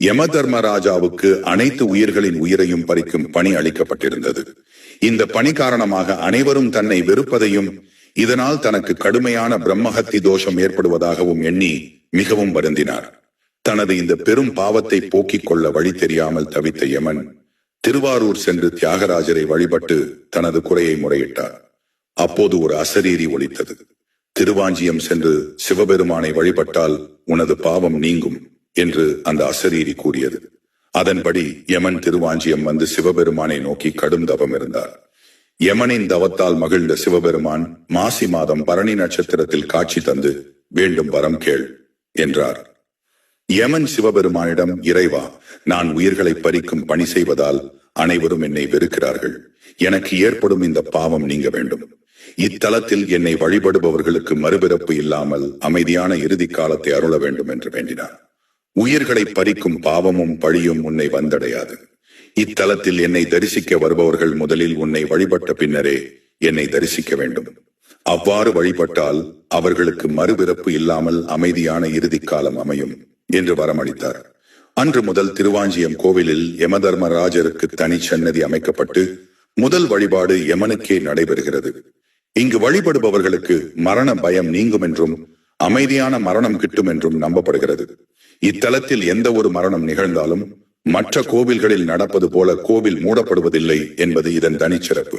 யமதர்மராஜாவுக்கு அனைத்து உயிர்களின் உயிரையும் பறிக்கும் பணி அளிக்கப்பட்டிருந்தது. இந்த பணி காரணமாக அனைவரும் தன்னை வெறுப்பதையும் இதனால் தனக்கு கடுமையான பிரம்மஹத்தி தோஷம் ஏற்படுவதாகவும் எண்ணி மிகவும் வருந்தினார். தனது இந்த பெரும் பாவத்தை போக்கிக் கொள்ள வழி தெரியாமல் தவித்த யமன் திருவாரூர் சென்று தியாகராஜரை வழிபட்டு தனது குறையை முறையிட்டார். அப்போது ஒரு அசரீரி ஒலித்தது. திருவாஞ்சியம் சென்று சிவபெருமானை வழிபட்டால் உனது பாவம் நீங்கும் என்று அந்த அசரீரி கூறியது. அதன்படி யமன் திருவாஞ்சியம் வந்து சிவபெருமானை நோக்கி கடும் தவம் இருந்தார். யமனின் தவத்தால் மகிழ்ந்த சிவபெருமான் மாசி மாதம் பரணி நட்சத்திரத்தில் காட்சி தந்து வேண்டும் வரம் கேள் என்றார். யமன் சிவபெருமானிடம், இறைவா, நான் உயிர்களை பறிக்கும் பணி செய்வதால் அனைவரும் என்னை வெறுக்கிறார்கள். எனக்கு ஏற்படும் இந்த பாவம் நீங்க வேண்டும். இத்தலத்தில் என்னை வழிபடுபவர்களுக்கு மறுபிறப்பு இல்லாமல் அமைதியான இறுதி காலத்தை அருள வேண்டும் என்று வேண்டினார். உயிர்களை பறிக்கும் பாவமும் பழியும் உன்னை வந்தடையாது. இத்தலத்தில் என்னை தரிசிக்க வருபவர்கள் முதலில் உன்னை வழிபட்ட பின்னரே என்னை தரிசிக்க வேண்டும். அவ்வாறு வழிபட்டால் அவர்களுக்கு மறுபிறப்பு இல்லாமல் அமைதியான இறுதி காலம் அமையும் என்று வரமளித்தார். அன்று முதல் திருவாஞ்சியம் கோவிலில் யமதர்மராஜருக்கு தனி சன்னதி அமைக்கப்பட்டு முதல் வழிபாடு யமனுக்கே நடைபெறுகிறது. இங்கு வழிபடுபவர்களுக்கு மரண பயம் நீங்கும் என்றும் அமைதியான மரணம் கிட்டும் என்றும் நம்பப்படுகிறது. இத்தலத்தில் எந்த ஒரு மரணம் நிகழ்ந்தாலும் மற்ற கோவில்களில் நடப்பது போல கோவில் மூடப்படுவதில்லை என்பது இதன் தனிச்சிறப்பு.